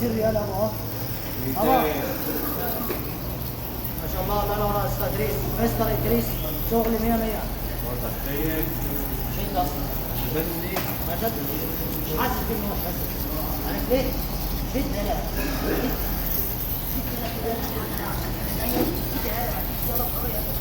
50 ريال ابو. تمام. ما شاء الله، الله ينور على استاذ ادريس، مستر ادريس، شغل 100 100. شد اصلا. ما شد، مش حاسس انه هو شد. عارف ليه؟ شد هنا. شد هنا كده. شد هنا كده.